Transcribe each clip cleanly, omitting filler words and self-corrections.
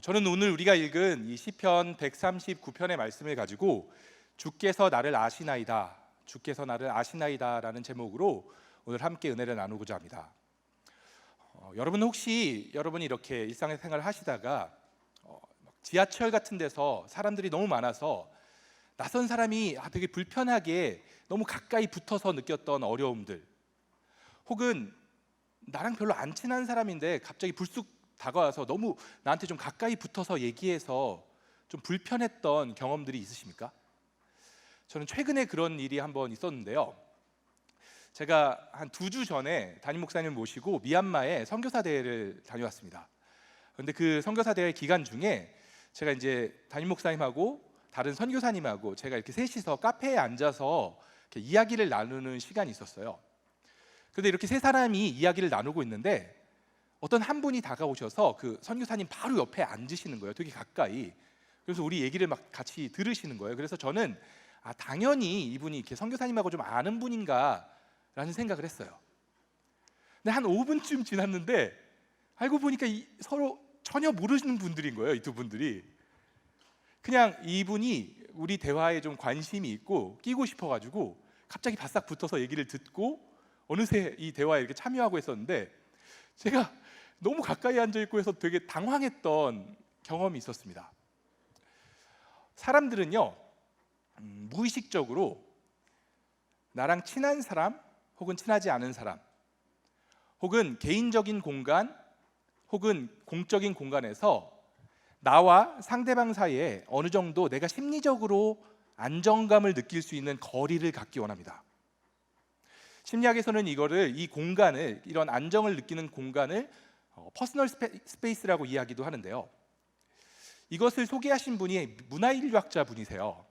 저는 오늘 우리가 읽은 이 시편 139편의 말씀을 가지고 주께서 나를 아시나이다, 주께서 나를 아시나이다라는 제목으로 오늘 함께 은혜를 나누고자 합니다. 여러분 혹시 여러분이 이렇게 일상생활을 하시다가 지하철 같은 데서 사람들이 너무 많아서 낯선 사람이 되게 불편하게 너무 가까이 붙어서 느꼈던 어려움들, 혹은 나랑 별로 안 친한 사람인데 갑자기 불쑥 다가와서 너무 나한테 좀 가까이 붙어서 얘기해서 좀 불편했던 경험들이 있으십니까? 저는 최근에 그런 일이 한번 있었는데요. 제가 한 2주 전에 담임 목사님을 모시고 미얀마에 선교사 대회를 다녀왔습니다. 그런데 그 선교사 대회 기간 중에 제가 이제 담임 목사님하고 다른 선교사님하고 제가 이렇게 셋이서 카페에 앉아서 이렇게 이야기를 나누는 시간이 있었어요. 그런데 이렇게 세 사람이 이야기를 나누고 있는데 어떤 한 분이 다가오셔서 그 선교사님 바로 옆에 앉으시는 거예요. 되게 가까이. 그래서 우리 얘기를 막 같이 들으시는 거예요. 그래서 저는 당연히 이분이 이렇게 선교사님하고 좀 아는 분인가라는 생각을 했어요. 근데 한 5분쯤 지났는데 알고 보니까 서로 전혀 모르시는 분들인 거예요. 이 두 분들이. 그냥 이분이 우리 대화에 좀 관심이 있고 끼고 싶어가지고 갑자기 바싹 붙어서 얘기를 듣고 어느새 이 대화에 이렇게 참여하고 있었는데 제가 너무 가까이 앉아 있고 해서 되게 당황했던 경험이 있었습니다. 사람들은요, 무의식적으로 나랑 친한 사람 혹은 친하지 않은 사람, 혹은 개인적인 공간 혹은 공적인 공간에서 나와 상대방 사이에 어느 정도 내가 심리적으로 안정감을 느낄 수 있는 거리를 갖기 원합니다. 심리학에서는 이 공간을, 이런 안정을 느끼는 공간을 퍼스널 스페이스라고 이야기도 하는데요. 이것을 소개하신 분이 문화인류학자 분이세요.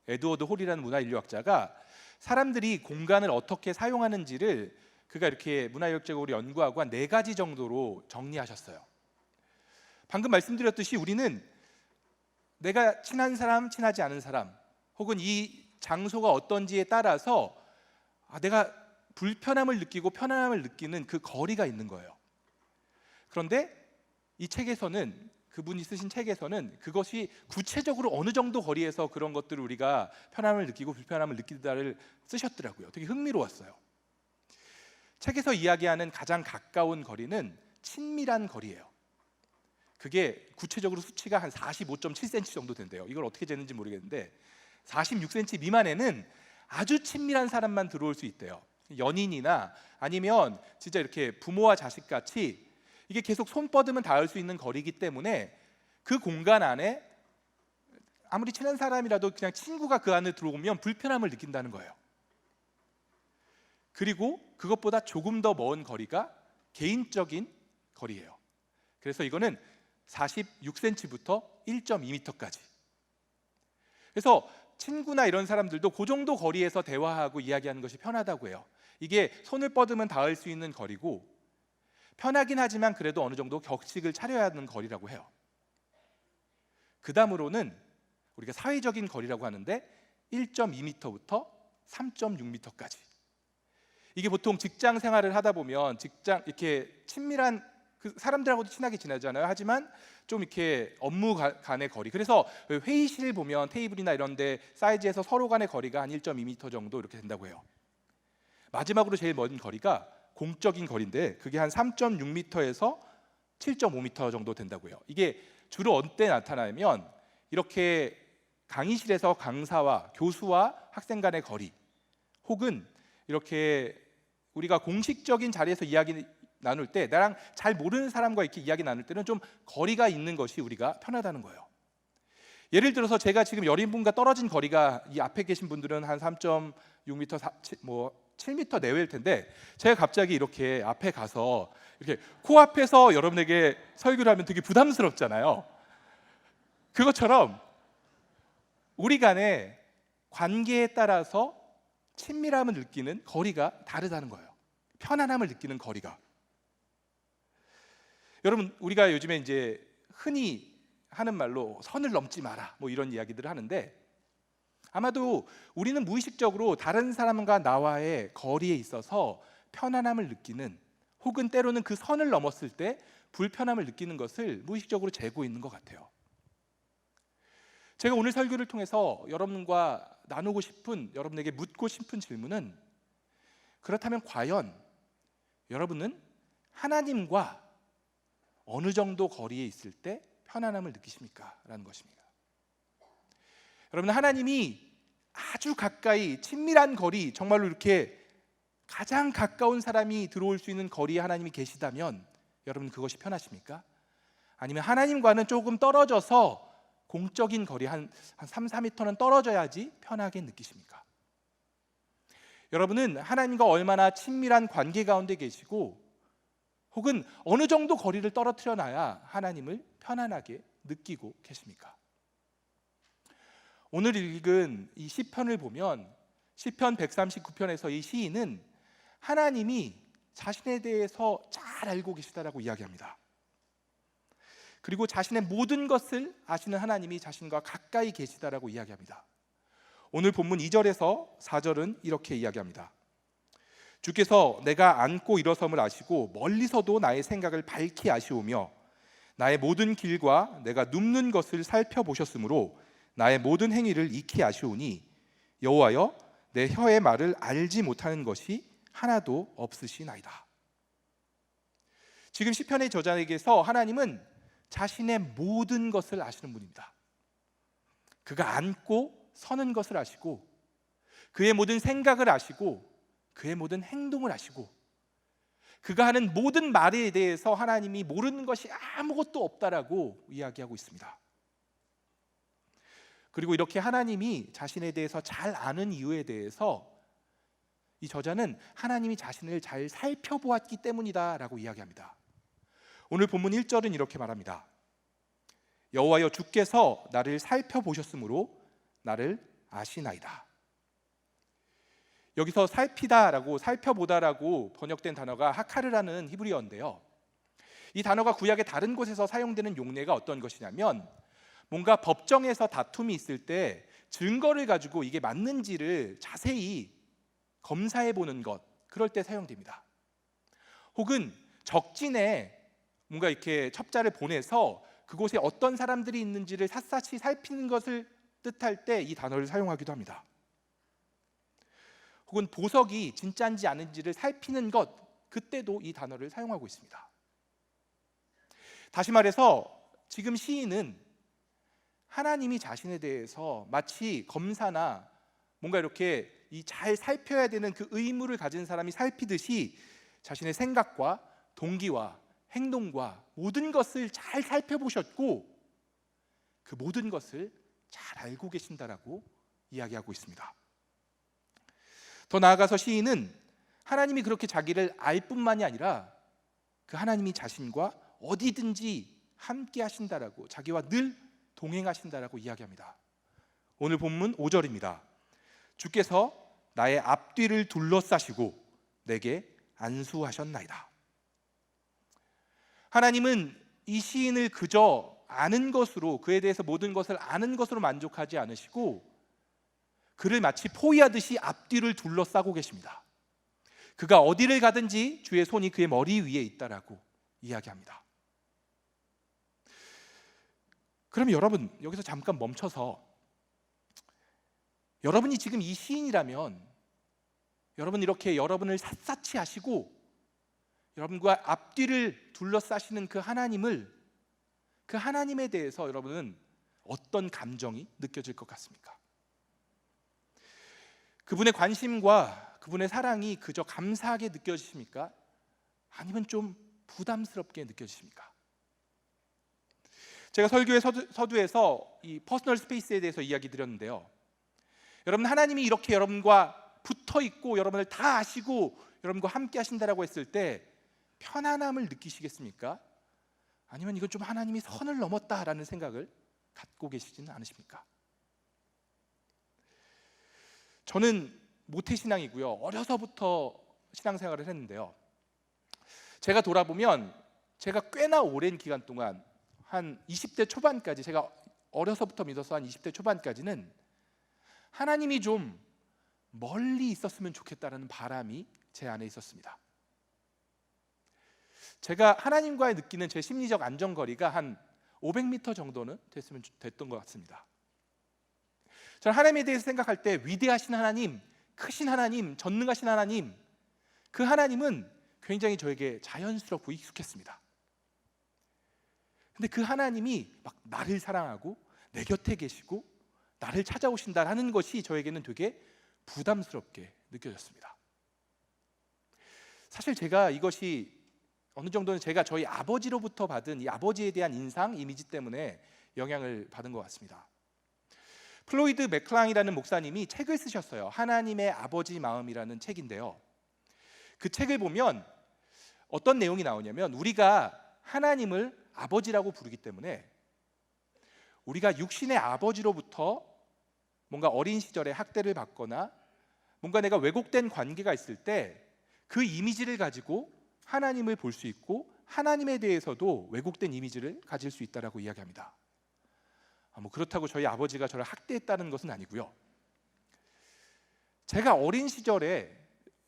에드워드 홀이라는 문화인류학자가 사람들이 공간을 어떻게 사용하는지를 그가 이렇게 문화인류학적으로 연구하고 한 4가지 정도로 정리하셨어요. 방금 말씀드렸듯이 우리는 내가 친한 사람, 친하지 않은 사람, 혹은 이 장소가 어떤지에 따라서 내가 불편함을 느끼고 편안함을 느끼는 그 거리가 있는 거예요. 그런데 이 책에서는, 그분이 쓰신 책에서는 그것이 구체적으로 어느 정도 거리에서 그런 것들을 우리가 편함을 느끼고 불편함을 느끼다를 쓰셨더라고요. 되게 흥미로웠어요. 책에서 이야기하는 가장 가까운 거리는 친밀한 거리예요. 그게 구체적으로 수치가 한 45.7cm 정도 된대요. 이걸 어떻게 재는지 모르겠는데 46cm 미만에는 아주 친밀한 사람만 들어올 수 있대요. 연인이나 아니면 진짜 이렇게 부모와 자식같이 이게 계속 손 뻗으면 닿을 수 있는 거리이기 때문에 그 공간 안에 아무리 친한 사람이라도 그냥 친구가 그 안에 들어오면 불편함을 느낀다는 거예요. 그리고 그것보다 조금 더 먼 거리가 개인적인 거리예요. 그래서 이거는 46cm부터 1.2m까지. 그래서 친구나 이런 사람들도 그 정도 거리에서 대화하고 이야기하는 것이 편하다고 해요. 이게 손을 뻗으면 닿을 수 있는 거리고 편하긴 하지만 그래도 어느 정도 격식을 차려야 하는 거리라고 해요. 그 다음으로는 우리가 사회적인 거리라고 하는데 1.2m부터 3.6m까지. 이게 보통 직장 생활을 하다 보면 이렇게 친밀한 그 사람들하고도 친하게 지내잖아요. 하지만 좀 이렇게 업무 간의 거리. 그래서 회의실 보면 테이블이나 이런 데 사이즈에서 서로 간의 거리가 한 1.2m 정도 이렇게 된다고 해요. 마지막으로 제일 먼 거리가 공적인 거리인데 그게 한 3.6m에서 7.5m 정도 된다고 해요. 이게 주로 언제 나타나면 이렇게 강의실에서 강사와 교수와 학생 간의 거리, 혹은 이렇게 우리가 공식적인 자리에서 이야기 나눌 때 나랑 잘 모르는 사람과 이렇게 이야기 나눌 때는 좀 거리가 있는 것이 우리가 편하다는 거예요. 예를 들어서 제가 지금 여러분과 떨어진 거리가 이 앞에 계신 분들은 한 3.6m, 7m 내외일 텐데 제가 갑자기 이렇게 앞에 가서 이렇게 코앞에서 여러분에게 설교를 하면 되게 부담스럽잖아요. 그것처럼 우리 간의 관계에 따라서 친밀함을 느끼는 거리가 다르다는 거예요. 편안함을 느끼는 거리가. 여러분, 우리가 요즘에 이제 흔히 하는 말로 선을 넘지 마라 뭐 이런 이야기들을 하는데 아마도 우리는 무의식적으로 다른 사람과 나와의 거리에 있어서 편안함을 느끼는, 혹은 때로는 그 선을 넘었을 때 불편함을 느끼는 것을 무의식적으로 재고 있는 것 같아요. 제가 오늘 설교를 통해서 여러분과 나누고 싶은, 여러분에게 묻고 싶은 질문은, 그렇다면 과연 여러분은 하나님과 어느 정도 거리에 있을 때 편안함을 느끼십니까? 라는 것입니다. 여러분, 하나님이 아주 가까이, 친밀한 거리, 정말로 이렇게 가장 가까운 사람이 들어올 수 있는 거리에 하나님이 계시다면 여러분 그것이 편하십니까? 아니면 하나님과는 조금 떨어져서 공적인 거리 한 3, 4m는 떨어져야지 편하게 느끼십니까? 여러분은 하나님과 얼마나 친밀한 관계 가운데 계시고, 혹은 어느 정도 거리를 떨어뜨려 놔야 하나님을 편안하게 느끼고 계십니까? 오늘 읽은 이 시편을 보면 시편 139편에서 이 시인은 하나님이 자신에 대해서 잘 알고 계시다라고 이야기합니다. 그리고 자신의 모든 것을 아시는 하나님이 자신과 가까이 계시다라고 이야기합니다. 오늘 본문 2절에서 4절은 이렇게 이야기합니다. 주께서 내가 앉고 일어섬을 아시고 멀리서도 나의 생각을 밝히 아시오며 나의 모든 길과 내가 눕는 것을 살펴보셨으므로 나의 모든 행위를 익히 아시오니 여호와여 내 혀의 말을 알지 못하는 것이 하나도 없으시나이다. 지금 시편의 저자에게서 하나님은 자신의 모든 것을 아시는 분입니다. 그가 앉고 서는 것을 아시고, 그의 모든 생각을 아시고, 그의 모든 행동을 아시고, 그가 하는 모든 말에 대해서 하나님이 모르는 것이 아무것도 없다라고 이야기하고 있습니다. 그리고 이렇게 하나님이 자신에 대해서 잘 아는 이유에 대해서 이 저자는 하나님이 자신을 잘 살펴보았기 때문이다라고 이야기합니다. 오늘 본문 1절은 이렇게 말합니다. 여호와여 주께서 나를 살펴보셨으므로 나를 아시나이다. 여기서 살피다라고, 살펴보다라고 번역된 단어가 하카르라는 히브리어인데요, 이 단어가 구약의 다른 곳에서 사용되는 용례가 어떤 것이냐면, 뭔가 법정에서 다툼이 있을 때 증거를 가지고 이게 맞는지를 자세히 검사해 보는 것, 그럴 때 사용됩니다. 혹은 적진에 뭔가 이렇게 첩자를 보내서 그곳에 어떤 사람들이 있는지를 샅샅이 살피는 것을 뜻할 때 이 단어를 사용하기도 합니다. 혹은 보석이 진짜인지 아닌지를 살피는 것, 그때도 이 단어를 사용하고 있습니다. 다시 말해서 지금 시인은 하나님이 자신에 대해서 마치 검사나 뭔가 이렇게 이 잘 살펴야 되는 그 의무를 가진 사람이 살피듯이 자신의 생각과 동기와 행동과 모든 것을 잘 살펴보셨고 그 모든 것을 잘 알고 계신다라고 이야기하고 있습니다. 더 나아가서 시인은 하나님이 그렇게 자기를 알 뿐만이 아니라 그 하나님이 자신과 어디든지 함께 하신다라고, 자기와 늘 동행하신다라고 이야기합니다. 오늘 본문 5절입니다. 주께서 나의 앞뒤를 둘러싸시고 내게 안수하셨나이다. 하나님은 이 시인을 그저 아는 것으로, 그에 대해서 모든 것을 아는 것으로 만족하지 않으시고 그를 마치 포위하듯이 앞뒤를 둘러싸고 계십니다. 그가 어디를 가든지 주의 손이 그의 머리 위에 있다라고 이야기합니다. 그럼 여러분, 여기서 잠깐 멈춰서 여러분이 지금 이 시인이라면 여러분 이렇게 여러분을 샅샅이 아시고 여러분과 앞뒤를 둘러싸시는 그 하나님을, 그 하나님에 대해서 여러분은 어떤 감정이 느껴질 것 같습니까? 그분의 관심과 그분의 사랑이 그저 감사하게 느껴지십니까? 아니면 좀 부담스럽게 느껴지십니까? 제가 설교의 서두에서 이 퍼스널 스페이스에 대해서 이야기 드렸는데요, 여러분, 하나님이 이렇게 여러분과 붙어 있고 여러분을 다 아시고 여러분과 함께 하신다라고 했을 때 편안함을 느끼시겠습니까? 아니면 이건 좀 하나님이 선을 넘었다라는 생각을 갖고 계시지는 않으십니까? 저는 모태신앙이고요, 어려서부터 신앙생활을 했는데요, 제가 돌아보면 제가 꽤나 오랜 기간 동안 한 20대 초반까지, 제가 어려서부터 믿어서 한 20대 초반까지는 하나님이 좀 멀리 있었으면 좋겠다는 바람이 제 안에 있었습니다. 제가 하나님과의 느끼는 제 심리적 안정거리가 한 500m 정도는 됐던 것 같습니다. 저는 하나님에 대해서 생각할 때 위대하신 하나님, 크신 하나님, 전능하신 하나님, 그 하나님은 굉장히 저에게 자연스럽고 익숙했습니다. 근데 그 하나님이 막 나를 사랑하고 내 곁에 계시고 나를 찾아오신다라는 것이 저에게는 되게 부담스럽게 느껴졌습니다. 사실 제가 이것이 어느 정도는 제가 저희 아버지로부터 받은 이 아버지에 대한 인상, 이미지 때문에 영향을 받은 것 같습니다. 플로이드 맥클랑이라는 목사님이 책을 쓰셨어요. 하나님의 아버지 마음이라는 책인데요, 그 책을 보면 어떤 내용이 나오냐면, 우리가 하나님을 아버지라고 부르기 때문에 우리가 육신의 아버지로부터 뭔가 어린 시절에 학대를 받거나 뭔가 내가 왜곡된 관계가 있을 때 그 이미지를 가지고 하나님을 볼 수 있고 하나님에 대해서도 왜곡된 이미지를 가질 수 있다라고 이야기합니다. 그렇다고 저희 아버지가 저를 학대했다는 것은 아니고요. 제가 어린 시절에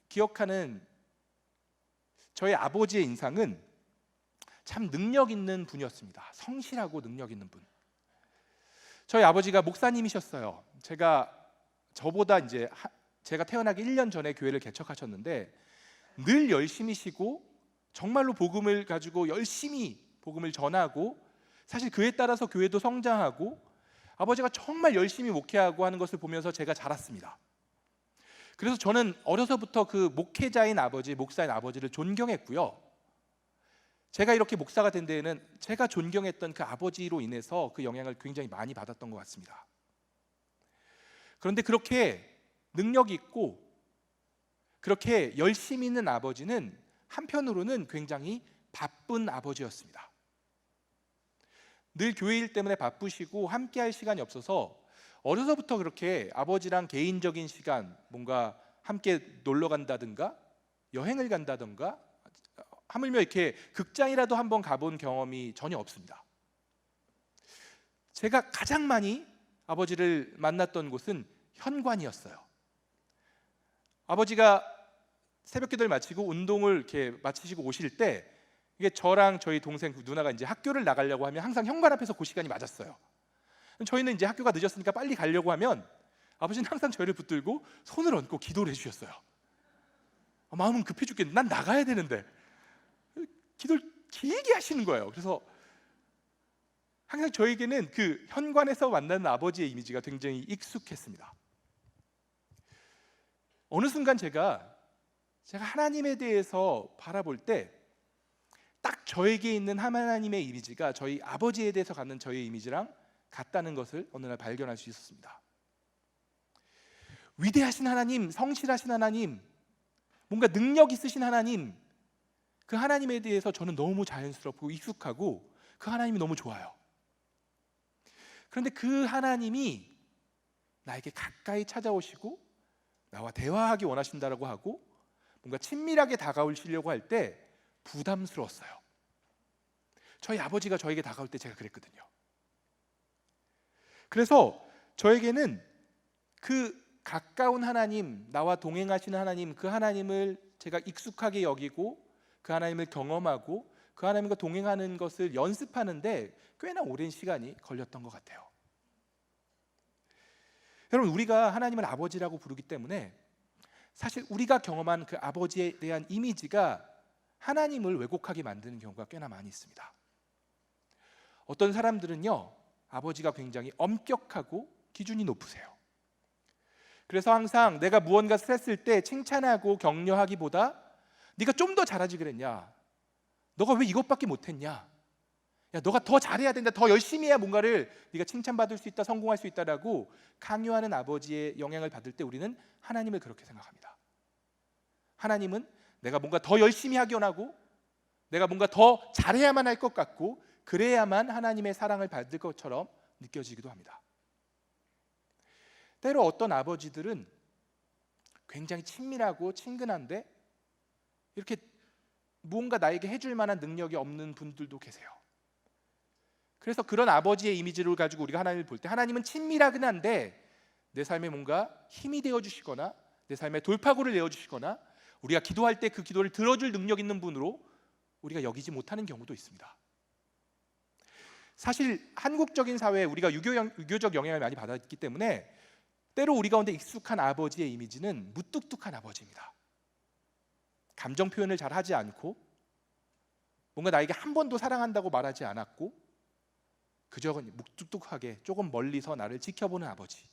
기억하는 저희 아버지의 인상은 참 능력 있는 분이었습니다. 성실하고 능력 있는 분. 저희 아버지가 목사님이셨어요. 제가 태어나기 1년 전에 교회를 개척하셨는데 늘 열심히시고 정말로 복음을 가지고 열심히 복음을 전하고, 사실 그에 따라서 교회도 성장하고 아버지가 정말 열심히 목회하고 하는 것을 보면서 제가 자랐습니다. 그래서 저는 어려서부터 그 목회자인 아버지, 목사인 아버지를 존경했고요. 제가 이렇게 목사가 된 데에는 제가 존경했던 그 아버지로 인해서 그 영향을 굉장히 많이 받았던 것 같습니다. 그런데 그렇게 능력 있고 그렇게 열심히 있는 아버지는 한편으로는 굉장히 바쁜 아버지였습니다. 늘 교회 일 때문에 바쁘시고 함께 할 시간이 없어서 어려서부터 그렇게 아버지랑 개인적인 시간, 뭔가 함께 놀러 간다든가 여행을 간다든가 하물며 이렇게 극장이라도 한번 가본 경험이 전혀 없습니다. 제가 가장 많이 아버지를 만났던 곳은 현관이었어요. 아버지가 새벽기도를 마치고 운동을 이렇게 마치시고 오실 때, 이게 저랑 저희 동생 누나가 이제 학교를 나가려고 하면 항상 현관 앞에서 그 시간이 맞았어요. 저희는 이제 학교가 늦었으니까 빨리 가려고 하면 아버지는 항상 저희를 붙들고 손을 얹고 기도를 해주셨어요. 마음은 급해 죽겠는데 난 나가야 되는데 기도를 길게 하시는 거예요. 그래서 항상 저에게는 그 현관에서 만나는 아버지의 이미지가 굉장히 익숙했습니다. 어느 순간 제가 하나님에 대해서 바라볼 때 딱 저에게 있는 하나님의 이미지가 저희 아버지에 대해서 갖는 저의 이미지랑 같다는 것을 어느 날 발견할 수 있었습니다. 위대하신 하나님, 성실하신 하나님, 뭔가 능력 있으신 하나님, 그 하나님에 대해서 저는 너무 자연스럽고 익숙하고 그 하나님이 너무 좋아요. 그런데 그 하나님이 나에게 가까이 찾아오시고 나와 대화하기 원하신다라고 하고 뭔가 친밀하게 다가오시려고 할 때 부담스러웠어요. 저희 아버지가 저에게 다가올 때 제가 그랬거든요. 그래서 저에게는 그 가까운 하나님, 나와 동행하시는 하나님, 그 하나님을 제가 익숙하게 여기고 그 하나님을 경험하고 그 하나님과 동행하는 것을 연습하는데 꽤나 오랜 시간이 걸렸던 것 같아요. 여러분, 우리가 하나님을 아버지라고 부르기 때문에 사실 우리가 경험한 그 아버지에 대한 이미지가 하나님을 왜곡하게 만드는 경우가 꽤나 많이 있습니다. 어떤 사람들은요, 아버지가 굉장히 엄격하고 기준이 높으세요. 그래서 항상 내가 무언가 했을 때 칭찬하고 격려하기보다 네가 좀 더 잘하지 그랬냐, 너가 왜 이것밖에 못했냐, 야 너가 더 잘해야 된다, 더 열심히 해야 뭔가를 네가 칭찬받을 수 있다, 성공할 수 있다라고 강요하는 아버지의 영향을 받을 때 우리는 하나님을 그렇게 생각합니다. 하나님은 내가 뭔가 더 열심히 하기 원하고 내가 뭔가 더 잘해야만 할 것 같고 그래야만 하나님의 사랑을 받을 것처럼 느껴지기도 합니다. 때로 어떤 아버지들은 굉장히 친밀하고 친근한데 이렇게 무언가 나에게 해줄 만한 능력이 없는 분들도 계세요. 그래서 그런 아버지의 이미지를 가지고 우리가 하나님을 볼 때 하나님은 친밀하긴 한데 내 삶에 뭔가 힘이 되어주시거나 내 삶에 돌파구를 내어주시거나 우리가 기도할 때 그 기도를 들어줄 능력 있는 분으로 우리가 여기지 못하는 경우도 있습니다. 사실 한국적인 사회에 우리가 유교적 영향을 많이 받았기 때문에 때로 우리 가운데 익숙한 아버지의 이미지는 무뚝뚝한 아버지입니다. 감정 표현을 잘 하지 않고 뭔가 나에게 한 번도 사랑한다고 말하지 않았고 그저 묵뚝뚝하게 조금 멀리서 나를 지켜보는 아버지.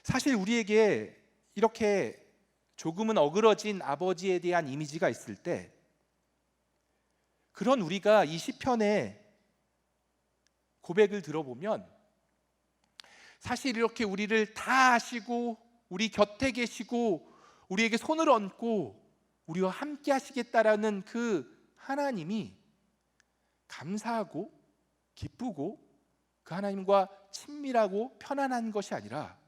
사실 우리에게 이렇게 조금은 어그러진 아버지에 대한 이미지가 있을 때 그런 우리가 이 시편의 고백을 들어보면 사실 이렇게 우리를 다 아시고 우리 곁에 계시고 우리에게 손을 얹고 우리와 함께 하시겠다라는 그 하나님이 감사하고 기쁘고 그 하나님과 친밀하고 편안한 것이 아니라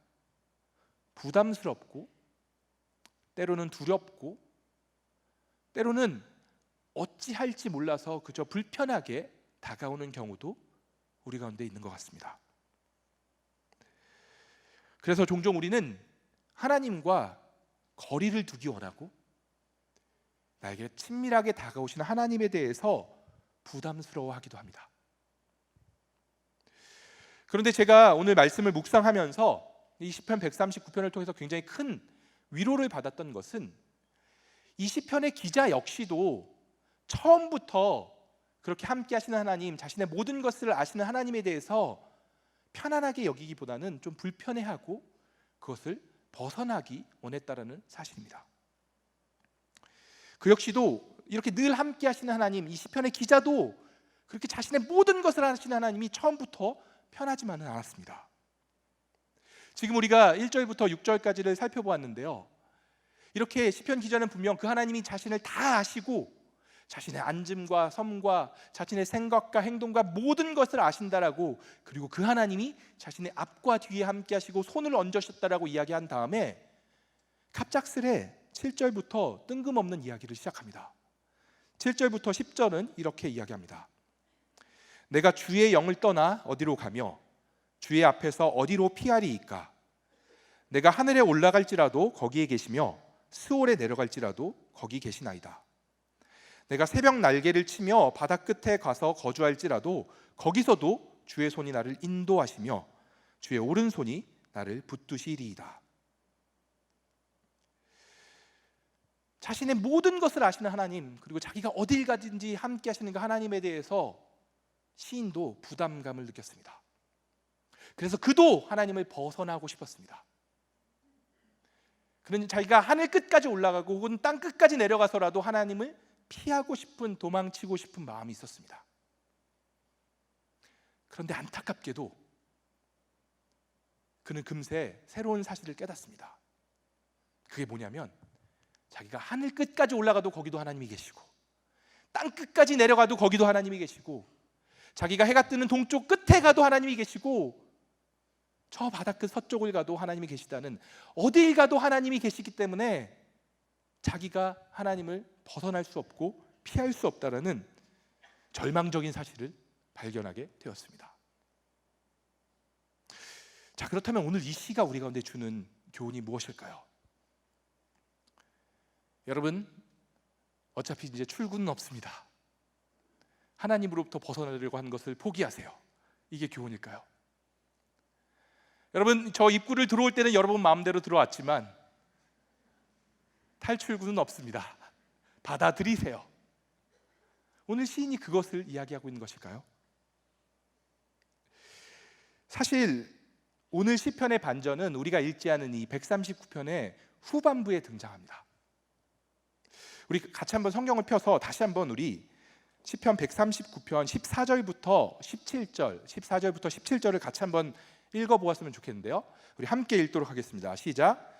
부담스럽고 때로는 두렵고 때로는 어찌할지 몰라서 그저 불편하게 다가오는 경우도 우리 가운데 있는 것 같습니다. 그래서 종종 우리는 하나님과 거리를 두기 원하고 나에게 친밀하게 다가오시는 하나님에 대해서 부담스러워하기도 합니다. 그런데 제가 오늘 말씀을 묵상하면서 이 시편 139편을 통해서 굉장히 큰 위로를 받았던 것은 이 시편의 기자 역시도 처음부터 그렇게 함께 하시는 하나님, 자신의 모든 것을 아시는 하나님에 대해서 편안하게 여기기보다는 좀 불편해하고 그것을 벗어나기 원했다라는 사실입니다. 그 역시도 이렇게 늘 함께 하시는 하나님, 이 시편의 기자도 그렇게 자신의 모든 것을 아시는 하나님이 처음부터 편하지만은 않았습니다. 지금 우리가 1절부터 6절까지를 살펴보았는데요, 이렇게 시편 기자는 분명 그 하나님이 자신을 다 아시고 자신의 앉음과 섬과 자신의 생각과 행동과 모든 것을 아신다라고, 그리고 그 하나님이 자신의 앞과 뒤에 함께 하시고 손을 얹으셨다라고 이야기한 다음에 갑작스레 7절부터 뜬금없는 이야기를 시작합니다. 7절부터 10절은 이렇게 이야기합니다. 내가 주의 영을 떠나 어디로 가며 주의 앞에서 어디로 피하리이까? 내가 하늘에 올라갈지라도 거기에 계시며 스올에 내려갈지라도 거기 계시나이다. 내가 새벽 날개를 치며 바다 끝에 가서 거주할지라도 거기서도 주의 손이 나를 인도하시며 주의 오른손이 나를 붙드시리이다. 자신의 모든 것을 아시는 하나님, 그리고 자기가 어딜 가든지 함께 하시는 그 하나님에 대해서 시인도 부담감을 느꼈습니다. 그래서 그도 하나님을 벗어나고 싶었습니다. 그러니 자기가 하늘 끝까지 올라가고 혹은 땅 끝까지 내려가서라도 하나님을 피하고 싶은, 도망치고 싶은 마음이 있었습니다. 그런데 안타깝게도 그는 금세 새로운 사실을 깨닫습니다. 그게 뭐냐면 자기가 하늘 끝까지 올라가도 거기도 하나님이 계시고 땅 끝까지 내려가도 거기도 하나님이 계시고 자기가 해가 뜨는 동쪽 끝에 가도 하나님이 계시고 저 바다끝 서쪽을 가도 하나님이 계시다는, 어딜 가도 하나님이 계시기 때문에 자기가 하나님을 벗어날 수 없고 피할 수 없다라는 절망적인 사실을 발견하게 되었습니다. 자, 그렇다면 오늘 이 시가 우리 가운데 주는 교훈이 무엇일까요? 여러분, 어차피 이제 출구는 없습니다. 하나님으로부터 벗어나려고 하는 것을 포기하세요. 이게 교훈일까요? 여러분, 저 입구를 들어올 때는 여러분 마음대로 들어왔지만 탈출구는 없습니다. 받아들이세요. 오늘 시인이 그것을 이야기하고 있는 것일까요? 사실 오늘 시편의 반전은 우리가 읽지 않은 이 139편의 후반부에 등장합니다. 우리 같이 한번 성경을 펴서 다시 한번 우리 시편 139편 14절부터 17절, 14절부터 17절을 같이 한번 읽어보았으면 좋겠는데요, 우리 함께 읽도록 하겠습니다. 시작.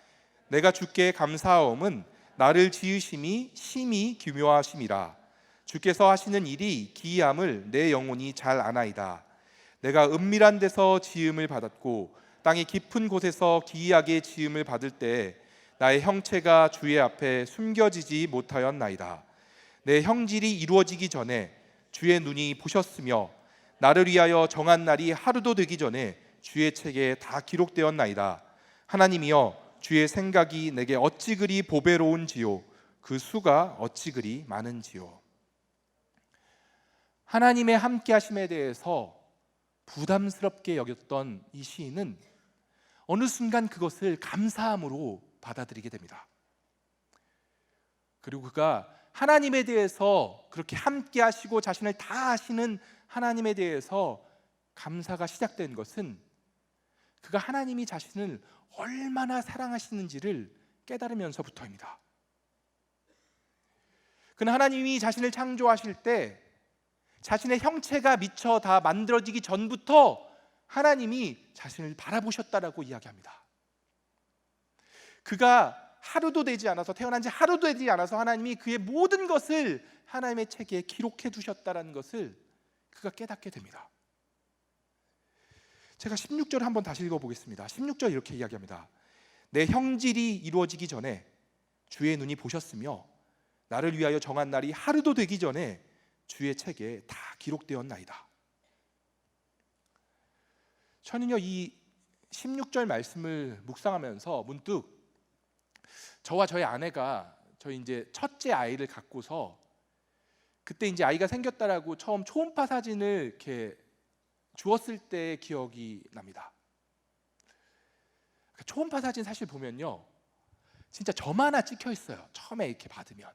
내가 주께 감사하옴은 나를 지으심이 심히 기묘하심이라. 주께서 하시는 일이 기이함을 내 영혼이 잘 아나이다. 내가 은밀한 데서 지음을 받았고 땅의 깊은 곳에서 기이하게 지음을 받을 때 나의 형체가 주의 앞에 숨겨지지 못하였나이다. 내 형질이 이루어지기 전에 주의 눈이 보셨으며 나를 위하여 정한 날이 하루도 되기 전에 주의 책에 다 기록되었나이다. 하나님이여, 주의 생각이 내게 어찌 그리 보배로운지요. 그 수가 어찌 그리 많은지요. 하나님의 함께 하심에 대해서 부담스럽게 여겼던 이 시인은 어느 순간 그것을 감사함으로 받아들이게 됩니다. 그리고 그가 하나님에 대해서 그렇게 함께 하시고 자신을 다 하시는 하나님에 대해서 감사가 시작된 것은 그가 하나님이 자신을 얼마나 사랑하시는지를 깨달으면서부터입니다. 그는 하나님이 자신을 창조하실 때 자신의 형체가 미처 다 만들어지기 전부터 하나님이 자신을 바라보셨다라고 이야기합니다. 그가 하루도 되지 않아서, 태어난 지 하루도 되지 않아서 하나님이 그의 모든 것을 하나님의 책에 기록해 두셨다는 것을 그가 깨닫게 됩니다. 제가 16절을 한번 다시 읽어보겠습니다. 16절 이렇게 이야기합니다. 내 형질이 이루어지기 전에 주의 눈이 보셨으며 나를 위하여 정한 날이 하루도 되기 전에 주의 책에 다 기록되었나이다. 저는요, 이 16절 말씀을 묵상하면서 문득 저와 저희 아내가 저희 이제 첫째 아이를 갖고서 그때 이제 아이가 생겼다라고 처음 초음파 사진을 이렇게 주었을 때의 기억이 납니다. 초음파 사진 사실 보면요, 진짜 점 하나 찍혀 있어요. 처음에 이렇게 받으면.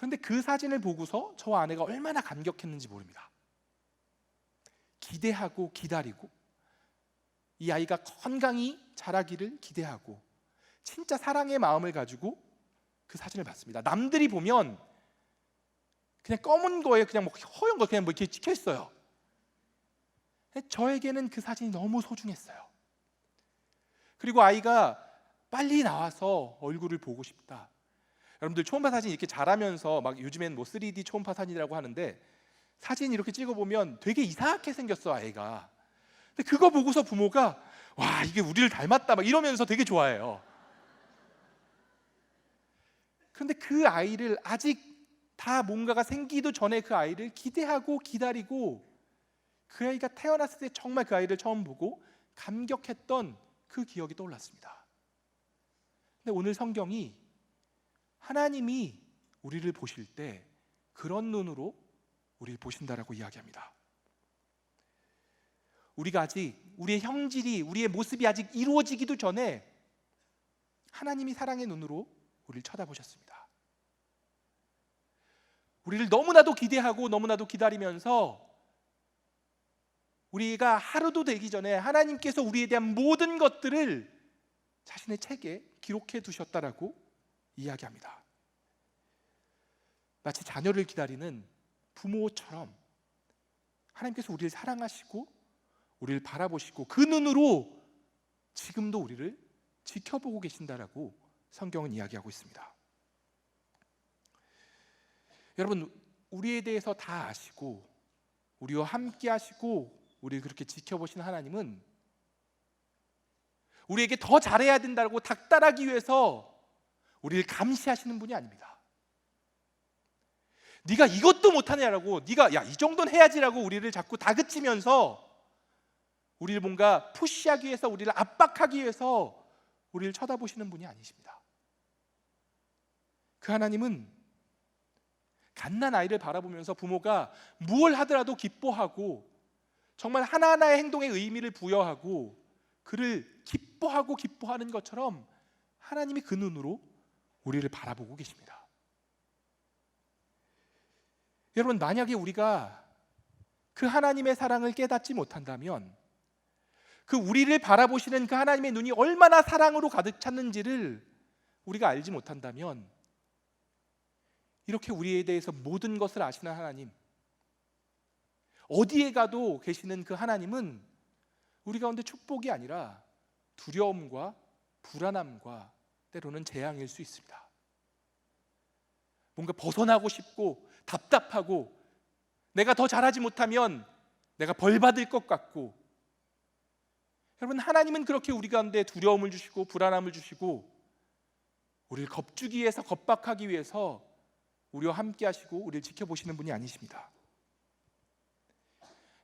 그런데 그 사진을 보고서 저와 아내가 얼마나 감격했는지 모릅니다. 기대하고 기다리고 이 아이가 건강히 자라기를 기대하고 진짜 사랑의 마음을 가지고 그 사진을 봤습니다. 남들이 보면 그냥 검은 거에 그냥 뭐 허연 거 그냥 뭐 이렇게 찍혀 있어요. 저에게는 그 사진이 너무 소중했어요. 그리고 아이가 빨리 나와서 얼굴을 보고 싶다. 여러분들 초음파 사진 이렇게 자라면서 막 요즘엔 뭐 3D 초음파 사진이라고 하는데 사진 이렇게 찍어보면 되게 이상하게 생겼어, 아이가. 근데 그거 보고서 부모가 와, 이게 우리를 닮았다 막 이러면서 되게 좋아해요. 그런데 그 아이를 아직 다 뭔가가 생기도 전에 그 아이를 기대하고 기다리고 그 아이가 태어났을 때 정말 그 아이를 처음 보고 감격했던 그 기억이 떠올랐습니다. 근데 오늘 성경이 하나님이 우리를 보실 때 그런 눈으로 우리를 보신다라고 이야기합니다. 우리가 아직 우리의 형질이, 우리의 모습이 아직 이루어지기도 전에 하나님이 사랑의 눈으로 우리를 쳐다보셨습니다. 우리를 너무나도 기대하고 너무나도 기다리면서 우리가 하루도 되기 전에 하나님께서 우리에 대한 모든 것들을 자신의 책에 기록해 두셨다라고 이야기합니다. 마치 자녀를 기다리는 부모처럼 하나님께서 우리를 사랑하시고 우리를 바라보시고 그 눈으로 지금도 우리를 지켜보고 계신다라고 성경은 이야기하고 있습니다. 여러분, 우리에 대해서 다 아시고 우리와 함께 하시고 우리를 그렇게 지켜보시는 하나님은 우리에게 더 잘해야 된다고 닥달하기 위해서 우리를 감시하시는 분이 아닙니다. 네가 이것도 못하냐라고, 네가 야, 이 정도는 해야지라고 우리를 자꾸 다그치면서 우리를 뭔가 푸시하기 위해서, 우리를 압박하기 위해서 우리를 쳐다보시는 분이 아니십니다. 그 하나님은 갓난 아이를 바라보면서 부모가 무엇을 하더라도 기뻐하고 정말 하나하나의 행동에 의미를 부여하고 그를 기뻐하는 것처럼 하나님이 그 눈으로 우리를 바라보고 계십니다. 여러분, 만약에 우리가 그 하나님의 사랑을 깨닫지 못한다면, 그 우리를 바라보시는 그 하나님의 눈이 얼마나 사랑으로 가득 찼는지를 우리가 알지 못한다면, 이렇게 우리에 대해서 모든 것을 아시는 하나님, 어디에 가도 계시는 그 하나님은 우리 가운데 축복이 아니라 두려움과 불안함과 때로는 재앙일 수 있습니다. 뭔가 벗어나고 싶고 답답하고 내가 더 잘하지 못하면 내가 벌 받을 것 같고, 여러분, 하나님은 그렇게 우리 가운데 두려움을 주시고 불안함을 주시고 우리를 겁주기 위해서, 겁박하기 위해서 우리와 함께 하시고 우리를 지켜보시는 분이 아니십니다.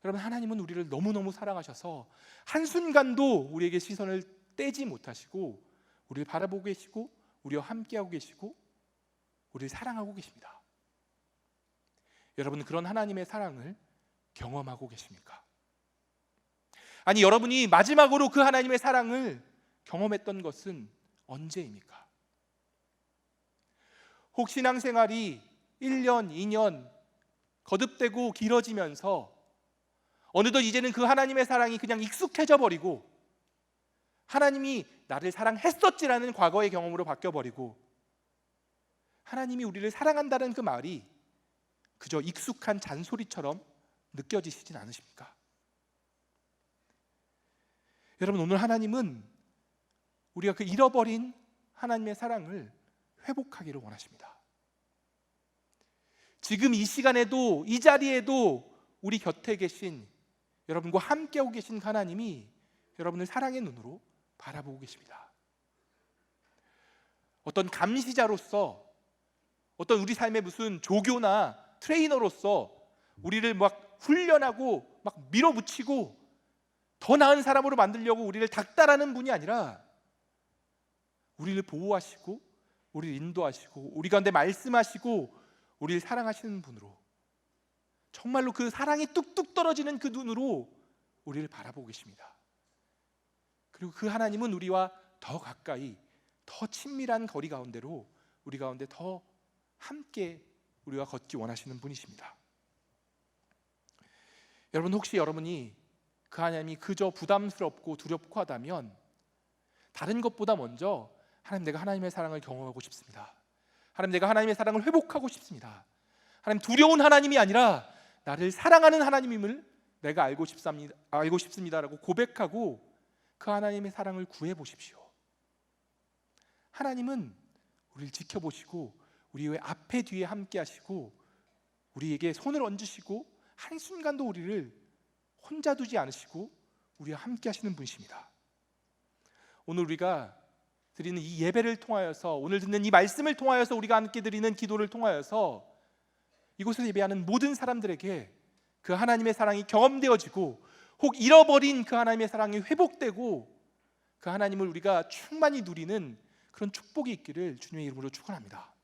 여러분, 하나님은 우리를 너무너무 사랑하셔서 한순간도 우리에게 시선을 떼지 못하시고 우리를 바라보고 계시고 우리와 함께하고 계시고 우리를 사랑하고 계십니다. 여러분, 그런 하나님의 사랑을 경험하고 계십니까? 아니, 여러분이 마지막으로 그 하나님의 사랑을 경험했던 것은 언제입니까? 혹 신앙생활이 1년, 2년 거듭되고 길어지면서 어느덧 이제는 그 하나님의 사랑이 그냥 익숙해져 버리고 하나님이 나를 사랑했었지라는 과거의 경험으로 바뀌어버리고 하나님이 우리를 사랑한다는 그 말이 그저 익숙한 잔소리처럼 느껴지시진 않으십니까? 여러분, 오늘 하나님은 우리가 그 잃어버린 하나님의 사랑을 회복하기를 원하십니다. 지금 이 시간에도, 이 자리에도 우리 곁에 계신 여러분과 함께하고 계신 하나님이 여러분을 사랑의 눈으로 바라보고 계십니다. 어떤 감시자로서, 어떤 우리 삶의 무슨 조교나 트레이너로서 우리를 막 훈련하고 막 밀어붙이고 더 나은 사람으로 만들려고 우리를 닥달하는 분이 아니라 우리를 보호하시고 우리를 인도하시고 우리 가운데 말씀하시고 우리를 사랑하시는 분으로, 정말로 그 사랑이 뚝뚝 떨어지는 그 눈으로 우리를 바라보고 계십니다. 그리고 그 하나님은 우리와 더 가까이, 더 친밀한 거리 가운데로 우리 가운데 더 함께 우리와 걷기 원하시는 분이십니다. 여러분, 혹시 여러분이 그 하나님이 그저 부담스럽고 두렵고 하다면 다른 것보다 먼저 하나님, 내가 하나님의 사랑을 경험하고 싶습니다. 하나님, 내가 하나님의 사랑을 회복하고 싶습니다. 하나님, 두려운 하나님이 아니라 나를 사랑하는 하나님임을 내가 알고 싶습니다라고 고백하고 그 하나님의 사랑을 구해 보십시오. 하나님은 우리를 지켜보시고 우리의 앞에 뒤에 함께 하시고 우리에게 손을 얹으시고 한순간도 우리를 혼자 두지 않으시고 우리와 함께 하시는 분이십니다. 오늘 우리가 드리는 이 예배를 통하여서, 오늘 듣는 이 말씀을 통하여서, 우리가 함께 드리는 기도를 통하여서 이곳에서 예배하는 모든 사람들에게 그 하나님의 사랑이 경험되어지고 혹 잃어버린 그 하나님의 사랑이 회복되고 그 하나님을 우리가 충만히 누리는 그런 축복이 있기를 주님의 이름으로 축원합니다.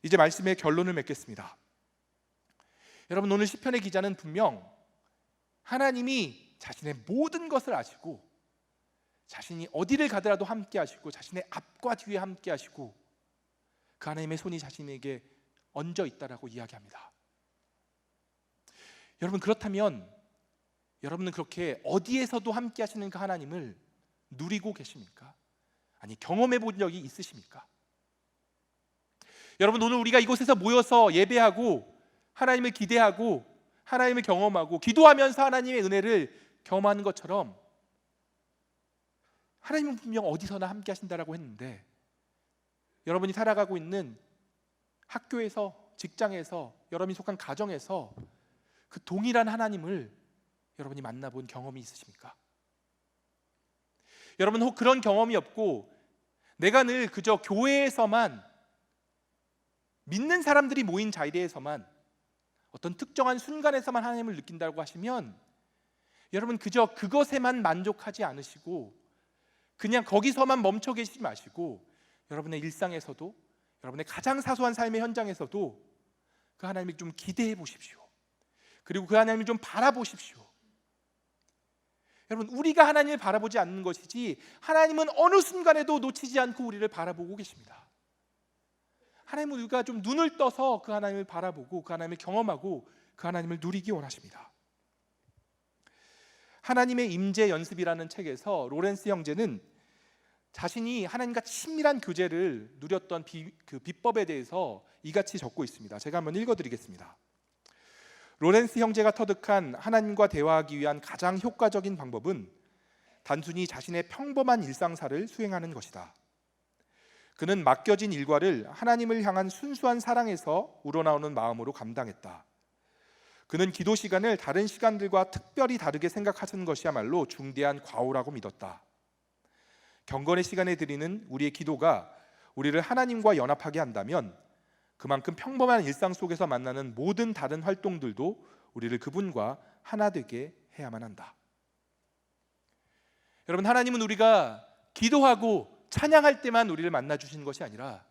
이제 말씀의 결론을 맺겠습니다. 여러분, 오늘 시편의 기자는 분명 하나님이 자신의 모든 것을 아시고 자신이 어디를 가더라도 함께 하시고 자신의 앞과 뒤에 함께 하시고 그 하나님의 손이 자신에게 얹어 있다라고 이야기합니다. 여러분, 그렇다면 여러분은 그렇게 어디에서도 함께 하시는 그 하나님을 누리고 계십니까? 아니, 경험해 본 적이 있으십니까? 여러분, 오늘 우리가 이곳에서 모여서 예배하고 하나님을 기대하고 하나님을 경험하고 기도하면서 하나님의 은혜를 경험하는 것처럼 하나님은 분명 어디서나 함께 하신다라고 했는데 여러분이 살아가고 있는 학교에서, 직장에서, 여러분이 속한 가정에서 그 동일한 하나님을 여러분이 만나본 경험이 있으십니까? 여러분, 혹 그런 경험이 없고 내가 늘 그저 교회에서만, 믿는 사람들이 모인 자리에서만, 어떤 특정한 순간에서만 하나님을 느낀다고 하시면 여러분, 그저 그것에만 만족하지 않으시고 그냥 거기서만 멈춰 계시지 마시고 여러분의 일상에서도, 여러분의 가장 사소한 삶의 현장에서도 그 하나님을 좀 기대해 보십시오. 그리고 그 하나님을 좀 바라보십시오. 여러분, 우리가 하나님을 바라보지 않는 것이지 하나님은 어느 순간에도 놓치지 않고 우리를 바라보고 계십니다. 하나님은 우리가 좀 눈을 떠서 그 하나님을 바라보고 그 하나님을 경험하고 그 하나님을 누리기 원하십니다. 하나님의 임재 연습이라는 책에서 로렌스 형제는 자신이 하나님과 친밀한 교제를 누렸던 그 비법에 대해서 이같이 적고 있습니다. 제가 한번 읽어드리겠습니다. 로렌스 형제가 터득한 하나님과 대화하기 위한 가장 효과적인 방법은 단순히 자신의 평범한 일상사를 수행하는 것이다. 그는 맡겨진 일과를 하나님을 향한 순수한 사랑에서 우러나오는 마음으로 감당했다. 그는 기도 시간을 다른 시간들과 특별히 다르게 생각하는 것이야말로 중대한 과오라고 믿었다. 경건의 시간에 드리는 우리의 기도가 우리를 하나님과 연합하게 한다면 그만큼 평범한 일상 속에서 만나는 모든 다른 활동들도 우리를 그분과 하나 되게 해야만 한다. 여러분, 하나님은 우리가 기도하고 찬양할 때만 우리를 만나 주시는 것이 아니라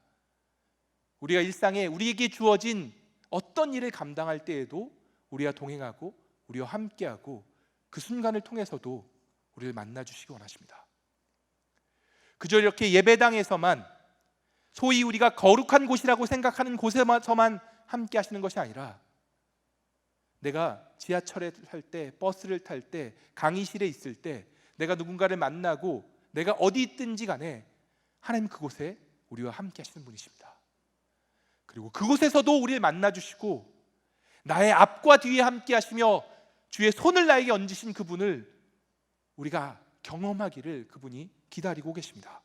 우리가 일상에 우리에게 주어진 어떤 일을 감당할 때에도 우리와 동행하고 우리와 함께하고 그 순간을 통해서도 우리를 만나 주시기 원하십니다. 그저 이렇게 예배당에서만, 소위 우리가 거룩한 곳이라고 생각하는 곳에서만 함께 하시는 것이 아니라 내가 지하철에 탈 때, 버스를 탈 때, 강의실에 있을 때, 내가 누군가를 만나고 내가 어디 있든지 간에 하나님 그곳에 우리와 함께 하시는 분이십니다. 그리고 그곳에서도 우리를 만나 주시고 나의 앞과 뒤에 함께 하시며 주의 손을 나에게 얹으신 그분을 우리가 경험하기를 그분이 기다리고 계십니다.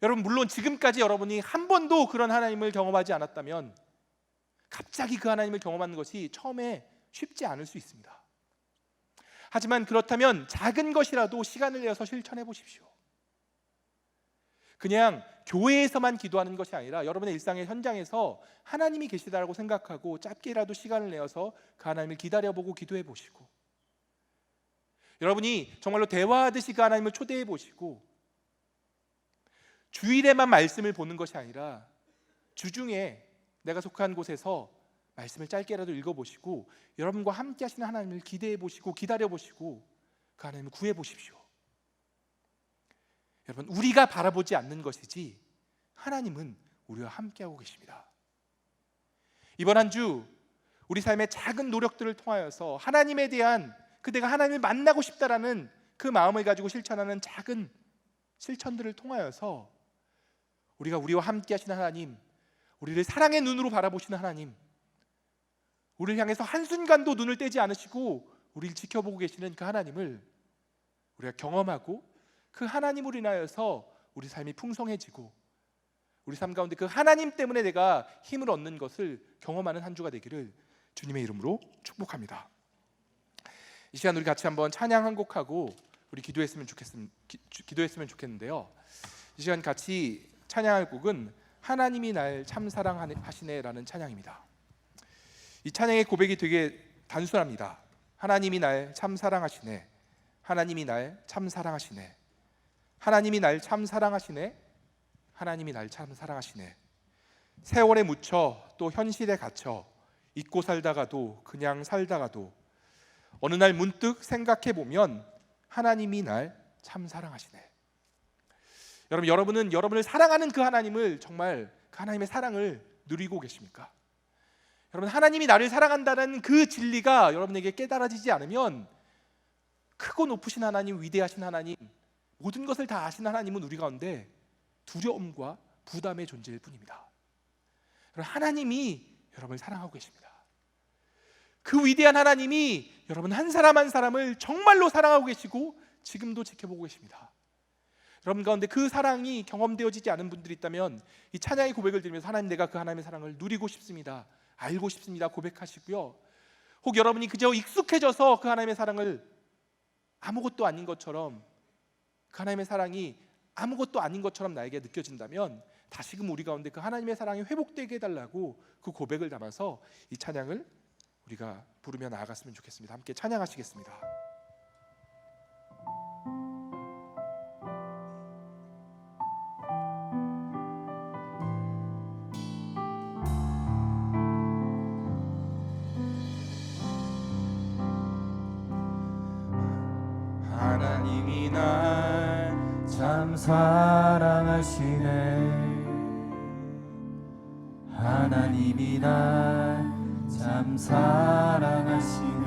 여러분, 물론 지금까지 여러분이 한 번도 그런 하나님을 경험하지 않았다면 갑자기 그 하나님을 경험하는 것이 처음에 쉽지 않을 수 있습니다. 하지만 그렇다면 작은 것이라도 시간을 내어서 실천해 보십시오. 그냥 교회에서만 기도하는 것이 아니라 여러분의 일상의 현장에서 하나님이 계시다라고 생각하고 짧게라도 시간을 내어서 그 하나님을 기다려보고 기도해 보시고, 여러분이 정말로 대화하듯이 그 하나님을 초대해 보시고, 주일에만 말씀을 보는 것이 아니라 주중에 내가 속한 곳에서 말씀을 짧게라도 읽어보시고 여러분과 함께 하시는 하나님을 기대해 보시고 기다려 보시고 그 하나님을 구해 보십시오. 여러분, 우리가 바라보지 않는 것이지 하나님은 우리와 함께하고 계십니다. 이번 한 주 우리 삶의 작은 노력들을 통하여서 하나님에 대한 내가 하나님을 만나고 싶다라는 그 마음을 가지고 실천하는 작은 실천들을 통하여서 우리가 우리와 함께 하시는 하나님, 우리를 사랑의 눈으로 바라보시는 하나님, 우리를 향해서 한순간도 눈을 떼지 않으시고 우리를 지켜보고 계시는 그 하나님을 우리가 경험하고 그 하나님으로 인하여서 우리 삶이 풍성해지고 우리 삶 가운데 그 하나님 때문에 내가 힘을 얻는 것을 경험하는 한 주가 되기를 주님의 이름으로 축복합니다. 이 시간 우리 같이 한번 찬양 한 곡하고 우리 기도했으면 좋겠는데요. 이 시간 같이 찬양할 곡은 하나님이 날 참 사랑하시네라는 찬양입니다. 이 찬양의 고백이 되게 단순합니다. 하나님이 날 참 사랑하시네, 하나님이 날 참 사랑하시네, 하나님이 날 참 사랑하시네, 하나님이 날 참 사랑하시네. 세월에 묻혀 또 현실에 갇혀 잊고 살다가도 그냥 살다가도 어느 날 문득 생각해 보면 하나님이 날 참 사랑하시네. 여러분은 여러분을 사랑하는 그 하나님을 정말 그 하나님의 사랑을 누리고 계십니까? 여러분, 하나님이 나를 사랑한다는 그 진리가 여러분에게 깨달아지지 않으면 크고 높으신 하나님, 위대하신 하나님, 모든 것을 다 아시는 하나님은 우리 가운데 두려움과 부담의 존재일 뿐입니다. 여러분, 하나님이 여러분을 사랑하고 계십니다. 그 위대한 하나님이 여러분 한 사람 한 사람을 정말로 사랑하고 계시고 지금도 지켜보고 계십니다. 여러분 가운데 그 사랑이 경험되어지지 않은 분들이 있다면 이 찬양의 고백을 드리면서 하나님, 내가 그 하나님의 사랑을 누리고 싶습니다, 알고 싶습니다 고백하시고요. 혹 여러분이 그저 익숙해져서 그 하나님의 사랑을 아무것도 아닌 것처럼, 그 하나님의 사랑이 아무것도 아닌 것처럼 나에게 느껴진다면 다시금 우리 가운데 그 하나님의 사랑이 회복되게 해달라고 그 고백을 담아서 이 찬양을 우리가 부르며 나아갔으면 좋겠습니다. 함께 찬양하시겠습니다. 하나님이 날 참 사랑하시네, 하나님이 날 참 사랑하시네,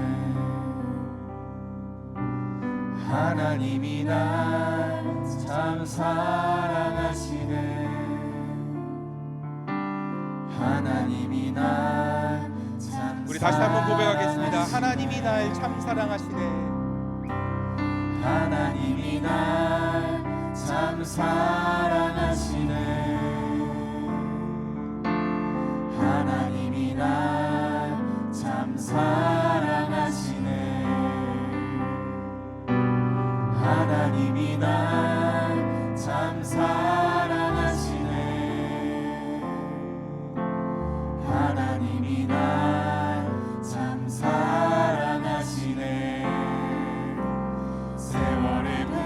하나님이 날 참 사랑하시네, 하나님이 날 참 우리 다시 한번 고백하겠습니다. 하나님이 날 참 사랑하시네, 하나님이 날 참 사랑하시네, 하나님이 날 참 사랑하시네, 하나님이 날 참 사랑하시네, 하나님이 날 참 사랑하시네. 세월에 묻혀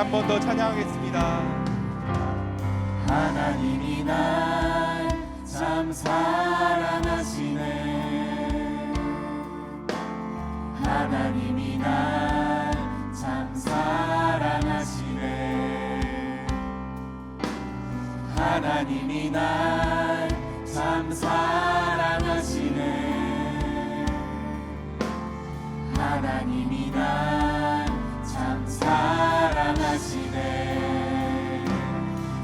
한 번 더 찬양하겠습니다. 하나님이 날 참 사랑하시네. 하나님이 날 참 사랑하시네. 하나님이 날 참 사랑하시네. 하나님이 날 참 사랑하시네.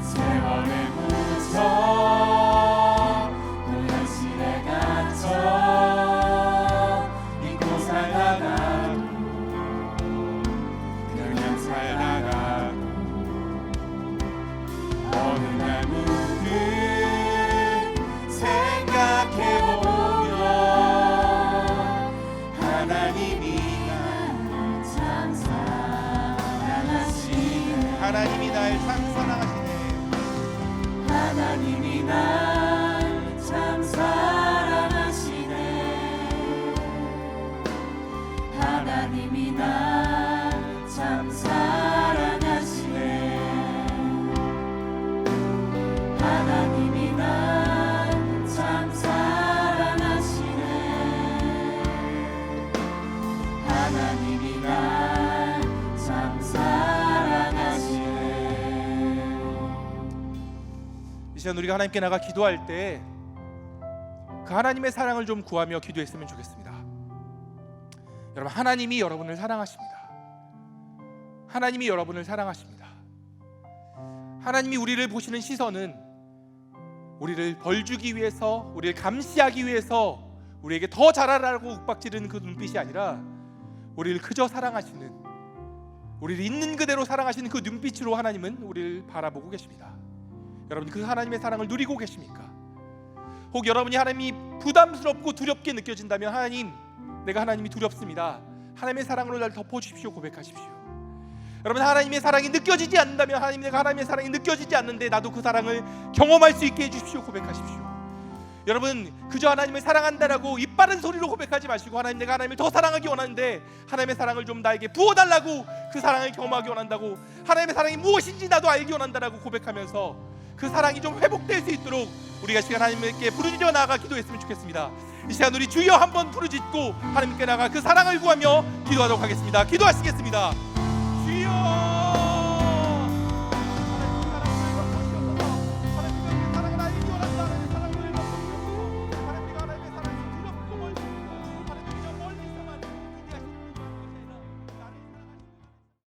세월에 묻혀 또 현실에 갇혀 믿고 살다가도 그냥 살다가도 어느 날 문득 생각해보면 하나님이 날 참 사랑하시네. 하나님이 날 참 사랑하시네. 하나님이 날 참 사랑하시네. 하나님이 날 참 사랑하시네. 하나님이 날 참 사랑하시네. 하나님이 날 참 사랑하시네. 이 시간 우리가 하나님께 나가 기도할 때 그 하나님의 사랑을 좀 구하며 기도했으면 좋겠습니다. 여러분, 하나님이 여러분을 사랑하십니다. 하나님이 여러분을 사랑하십니다. 하나님이 우리를 보시는 시선은 우리를 벌주기 위해서, 우리를 감시하기 위해서 우리에게 더 잘하라고 윽박지르는 그 눈빛이 아니라 우리를 그저 사랑하시는, 우리를 있는 그대로 사랑하시는 그 눈빛으로 하나님은 우리를 바라보고 계십니다. 여러분, 그 하나님의 사랑을 누리고 계십니까? 혹 여러분이 하나님이 부담스럽고 두렵게 느껴진다면, 하나님, 내가 하나님이 두렵습니다, 하나님의 사랑으로 날 덮어주십시오 고백하십시오. 여러분, 하나님의 사랑이 느껴지지 않는다면, 하나님, 내가 하나님의 사랑이 느껴지지 않는데 나도 그 사랑을 경험할 수 있게 해주십시오 고백하십시오. 여러분, 그저 하나님을 사랑한다라고 입 바른 소리로 고백하지 마시고, 하나님, 내가 하나님을 더 사랑하기 원하는데 하나님의 사랑을 좀 나에게 부어달라고, 그 사랑을 경험하기 원한다고, 하나님의 사랑이 무엇인지 나도 알기 원한다라고 고백하면서 그 사랑이 좀 회복될 수 있도록 우리가 시간 하나님께 부르짖어 나아가 기도했으면 좋겠습니다. 이 시간 우리 주여 한번 부르짖고 하나님께 나아가 그 사랑을 구하며 기도하도록 하겠습니다. 기도하시겠습니다. 주여.